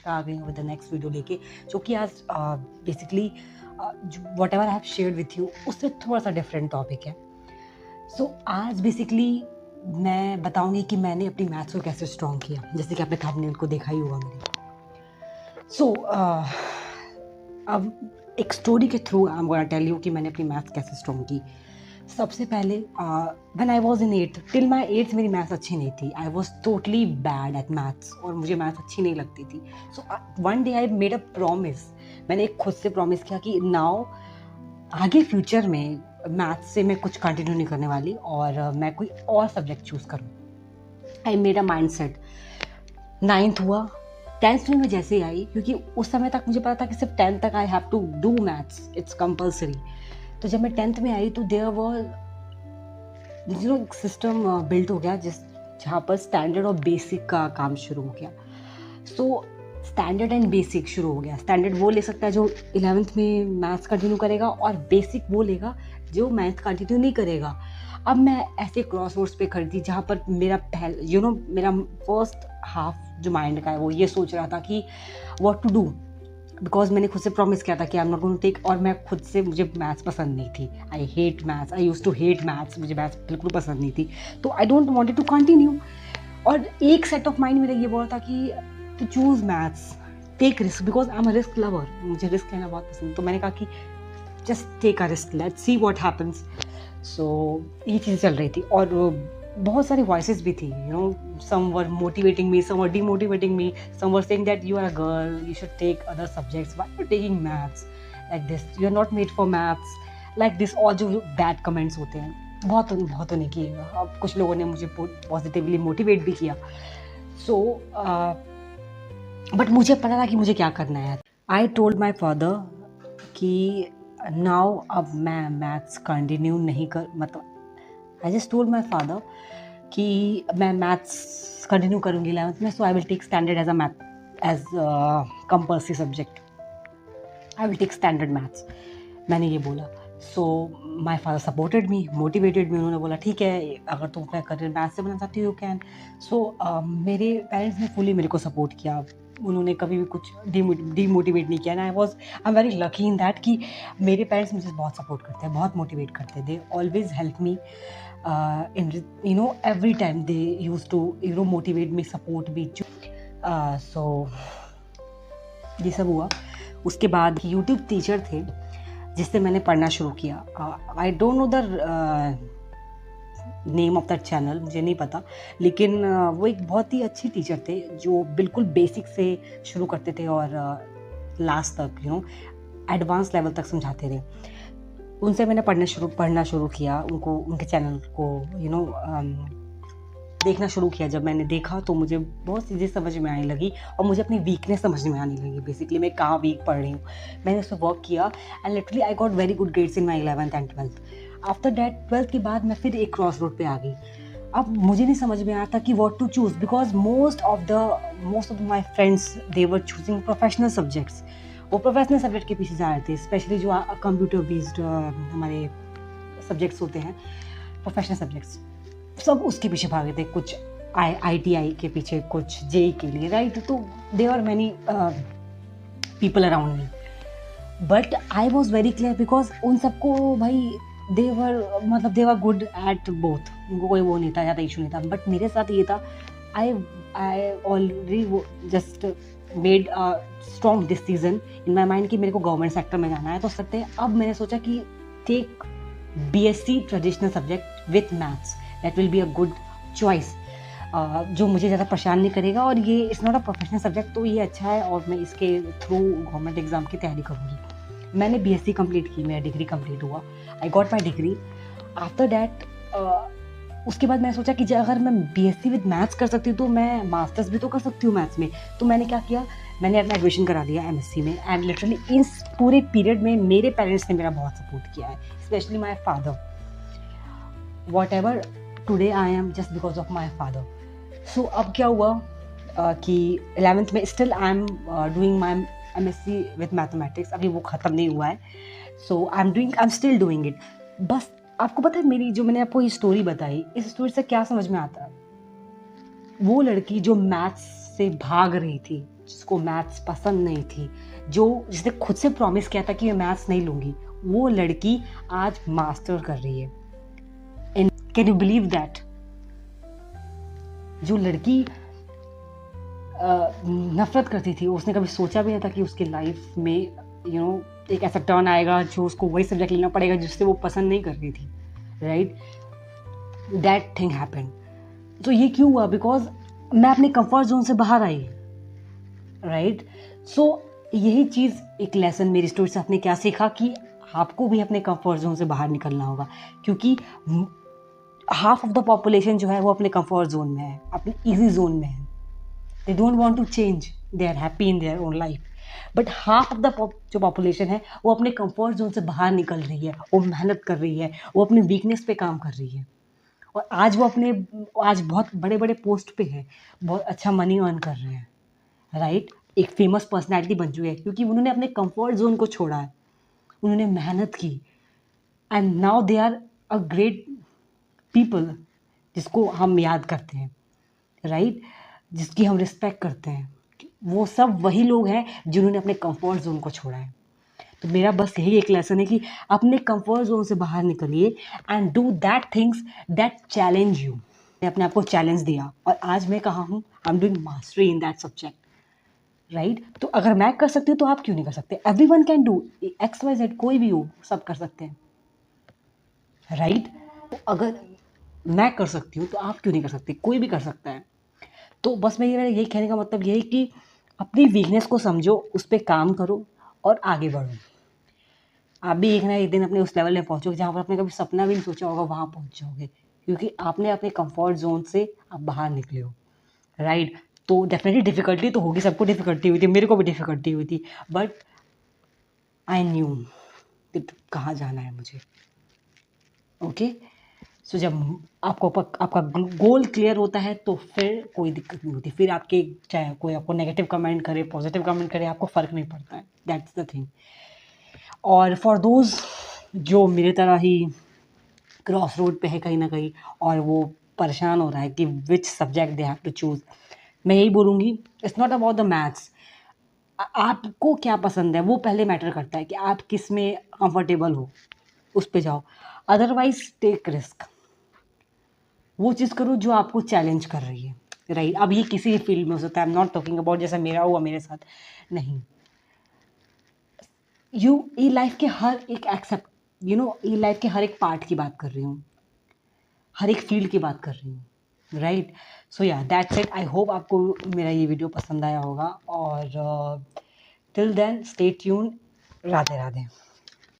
आ गई हूँ with the next video लेके, जो कि आज basically what ever I have shared with you उससे थोड़ा सा डिफरेंट टॉपिक है। सो आज बेसिकली मैं बताऊंगी कि मैंने अपनी मैथ्स को कैसे स्ट्रॉन्ग किया, जैसे कि आपने थंबनेल को देखा ही होगा मेरे। सो अब एक स्टोरी के through I am gonna tell you कि मैंने अपनी मैथ्स कैसे स्ट्रॉन्ग की। सबसे पहले when I was in 8th till my 8th मेरी मैथ्स अच्छी नहीं थी। I was totally bad at maths और मुझे मैथ्स अच्छी नहीं लगती थी। So one day I made a promise, मैंने एक खुद से प्रॉमिस किया कि नाउ आगे फ्यूचर में मैथ्स से मैं कुछ कंटिन्यू नहीं करने वाली और मैं कोई और सब्जेक्ट चूज़ करूँ। आई made a mind set. 9th हुआ, 10th में मैं जैसे ही आई, क्योंकि उस समय तक मुझे पता था कि सिर्फ 10th तक I have to do maths, it's compulsory. तो जब मैं 10th में आई तो देयर वाज एक सिस्टम बिल्ट हो गया जहाँ पर स्टैंडर्ड और बेसिक का काम शुरू हो गया। सो स्टैंडर्ड एंड बेसिक शुरू हो गया। स्टैंडर्ड वो ले सकता है जो 11th में मैथ्स कंटिन्यू करेगा, और बेसिक वो लेगा जो मैथ्स कंटिन्यू नहीं करेगा। अब मैं ऐसे क्रॉस रोड्स पे खड़ी थी जहाँ पर मेरा मेरा फर्स्ट हाफ जो माइंड का है वो ये सोच रहा था कि व्हाट टू डू, बिकॉज मैंने खुद से प्रॉमिस किया था कि I am not going to take, और मैं खुद से, मुझे मैथ्स पसंद नहीं थी। I hate maths, I used to hate maths, मुझे मैथ्स बिल्कुल पसंद नहीं थी। तो I don't wanted to continue. और एक सेट ऑफ माइंड मेरा ये बोल रहा था कि to choose maths, take risk, because I am a risk lover, मुझे रिस्क लेना बहुत पसंद। तो मैंने कहा कि just take a risk, let's see what happens. So ये चीज़ चल रही थी और बहुत सारी वॉइसेस भी थी, some were motivating me, some were demotivating me, some were saying that you are a girl, you should take other subjects, why are you taking maths like this, you are not made for maths like this। और जो bad comments होते हैं बहुतों ने किए। अब कुछ लोगों ने मुझे पॉजिटिवली मोटिवेट भी किया। सो बट मुझे पता था कि मुझे क्या करना है। आई टोल्ड माई फादर कि नाउ अब मैं मैथ्स कंटिन्यू नहीं कर, मतलब I just told my father कि मैं मैथ्स कंटिन्यू करूँगी 11th में। So I will take standard as a math as compulsory subject, I will take standard maths, मैंने ये बोला। So my father supported me, motivated me. उन्होंने बोला ठीक है, अगर तुम अपना करियर मैथ्स से बना चाहती हो यू कैन। सो मेरे पेरेंट्स ने फुली मेरे को सपोर्ट किया, उन्होंने कभी भी कुछ डीमोटिवेट नहीं किया। I am very lucky in that कि मेरे पेरेंट्स मुझे बहुत सपोर्ट करते हैं, बहुत मोटिवेट करते हैं। They always help me in every time they used to motivate me, support me। so ये सब हुआ। उसके बाद यूट्यूब टीचर थे जिससे मैंने पढ़ना शुरू किया। I don't know the name of that channel, मुझे नहीं पता, लेकिन वो एक बहुत ही अच्छी टीचर थे जो बिल्कुल बेसिक से शुरू करते थे और लास्ट तक एडवांस लेवल तक समझाते थे। उनसे मैंने पढ़ना शुरू किया, उनके चैनल को देखना शुरू किया। जब मैंने देखा तो मुझे बहुत चीज़ें समझ में आने लगी और मुझे अपनी वीकनेस समझ में आने लगी, बेसिकली मैं कहाँ वीक पढ़ रही हूँ। मैंने उस पर वर्क किया and literally I got very good grades in my 11th and 12th। After that 12th के बाद मैं फिर एक क्रॉस रोड पे आ गई। अब मुझे नहीं समझ में आता कि what to choose, because most of my friends they were choosing professional subjects. वो प्रोफेशनल सब्जेक्ट के पीछे जा रहे थे, स्पेशली जो कंप्यूटर बेस्ड हमारे सब्जेक्ट्स होते हैं, प्रोफेशनल सब्जेक्ट्स, सब उसके पीछे भागे थे। कुछ ITI के पीछे, कुछ JEE के लिए, राइट। तो they are many people around me, but I was very clear because उन सबको भाई they were good at both, उनको कोई वो नहीं था, ज़्यादा इशू नहीं था। बट मेरे साथ ये था, I already just made a strong decision in my mind कि मेरे को गवर्नमेंट सेक्टर में जाना है। तो सकते हैं अब मैंने सोचा कि take BSc traditional subject with maths, that will be a good choice, जो मुझे ज़्यादा परेशान नहीं करेगा। और ये it's not a professional subject, तो ये अच्छा है और मैं इसके थ्रू गवर्नमेंट एग्जाम की तैयारी करूँगी। मैंने BSc कंप्लीट की, मेरा डिग्री कंप्लीट हुआ, I got my degree. After that उसके बाद मैंने सोचा कि अगर मैं BSc विद मैथ्स कर सकती हूँ तो मैं मास्टर्स भी तो कर सकती हूँ मैथ्स में। तो मैंने क्या किया, मैंने अपना एडमिशन करा लिया MSc में। एंड लिटरली इस पूरे पीरियड में मेरे पेरेंट्स ने मेरा बहुत सपोर्ट किया है, specially my father. Whatever today I am just because of my father. So अब क्या हुआ कि 11th में still I am doing my MSc with mathematics, अभी वो ख़त्म नहीं हुआ है। So I am still doing it. बस आपको पता है मेरी जो मैंने आपको ये स्टोरी बताई, इस स्टोरी से क्या समझ में आता है? वो लड़की जो मैथ्स से भाग रही थी, जिसको मैथ्स पसंद नहीं थी, जिसने खुद से प्रॉमिस किया था कि मैं मैथ्स नहीं लूँगी, वो लड़की आज मास्टर कर रही है। And can you believe that? जो लड़की नफरत करती थी, उसने कभी सोचा भी नहीं था कि उसकी लाइफ में एक ऐसा टर्न आएगा जो उसको वही सब्जेक्ट लेना पड़ेगा जिससे वो पसंद नहीं कर रही थी, राइट? That thing happen. तो ये क्यों हुआ? बिकॉज मैं अपने कंफर्ट जोन से बाहर आई, राइट? सो यही चीज़, एक लेसन मेरी स्टोरी से आपने क्या सीखा कि आपको भी अपने कंफर्ट जोन से बाहर निकलना होगा, क्योंकि हाफ ऑफ द पॉपुलेशन जो है वो अपने कंफर्ट जोन में है, अपने इजी जोन में है। They don't want to change, they are happy in their own life. But half of the जो पॉपुलेशन है वो अपने कंफर्ट जोन से बाहर निकल रही है, वो मेहनत कर रही है, वो अपनी वीकनेस पे काम कर रही है, और आज आज बहुत बड़े बड़े पोस्ट पे है, बहुत अच्छा मनी अर्न कर रहे हैं, राइट? एक फेमस पर्सनैलिटी बन चुके हैं क्योंकि उन्होंने अपने कंफर्ट जोन को छोड़ा है, उन्होंने मेहनत की, and now they are a great people जिसको हम याद करते हैं, राइट? जिसकी हम रिस्पेक्ट करते हैं। वो सब वही लोग हैं जिन्होंने अपने कंफर्ट जोन को छोड़ा है। तो मेरा बस यही एक लेसन है कि अपने कंफर्ट जोन से बाहर निकलिए and do that things that challenge you. मैंने अपने आप को चैलेंज दिया और आज मैं कहाँ हूँ? आई am doing mastery in that subject, right? तो अगर मैं कर सकती हूँ तो आप क्यों नहीं कर सकते? एवरीवन कैन डू, XYZ कोई भी हो, सब कर सकते हैं, राइट? तो अगर मैं कर सकती हूँ तो आप क्यों नहीं कर सकते? कोई भी कर सकता है। तो बस मेरा यही कहने का मतलब ये है कि अपनी वीकनेस को समझो, उस पर काम करो और आगे बढ़ो। आप भी एक ना एक दिन अपने उस लेवल में पहुँचोगे जहाँ पर आपने कभी सपना भी नहीं सोचा होगा, वहाँ पहुँच जाओगे, क्योंकि आपने अपने कंफर्ट जोन से आप बाहर निकले हो, राइट? तो डेफिनेटली डिफ़िकल्टी तो होगी, सबको डिफ़िकल्टी हुई थी, मेरे को भी डिफ़िकल्टी हुई थी, बट आई न्यू कि कहाँ जाना है मुझे, ओके? सो जब आपका गोल क्लियर होता है तो फिर कोई दिक्कत नहीं होती, फिर आपके चाहे कोई आपको नेगेटिव कमेंट करे, पॉजिटिव कमेंट करे, आपको फ़र्क नहीं पड़ता है। That's the thing. और फॉर दोज जो मेरी तरह ही क्रॉस रोड पे है कहीं ना कहीं और वो परेशान हो रहा है कि which subject they have to choose, मैं यही बोलूँगी, it's not about the maths. आपको क्या पसंद है वो पहले मैटर करता है कि आप किस में कंफर्टेबल हो, उस पे जाओ। अदरवाइज टेक रिस्क, वो चीज़ करो जो आपको चैलेंज कर रही है, राइट? अब ये किसी भी फील्ड में हो सकता है, आई एम नॉट टॉकिंग अबाउट जैसा मेरा हुआ मेरे साथ, नहीं। ये लाइफ के हर एक ये लाइफ के हर एक पार्ट की बात कर रही हूँ, हर एक फील्ड की बात कर रही हूँ, राइट? सो या दैट्स इट। आई होप आपको मेरा ये वीडियो पसंद आया होगा, और till then stay tune. Radhe Radhe.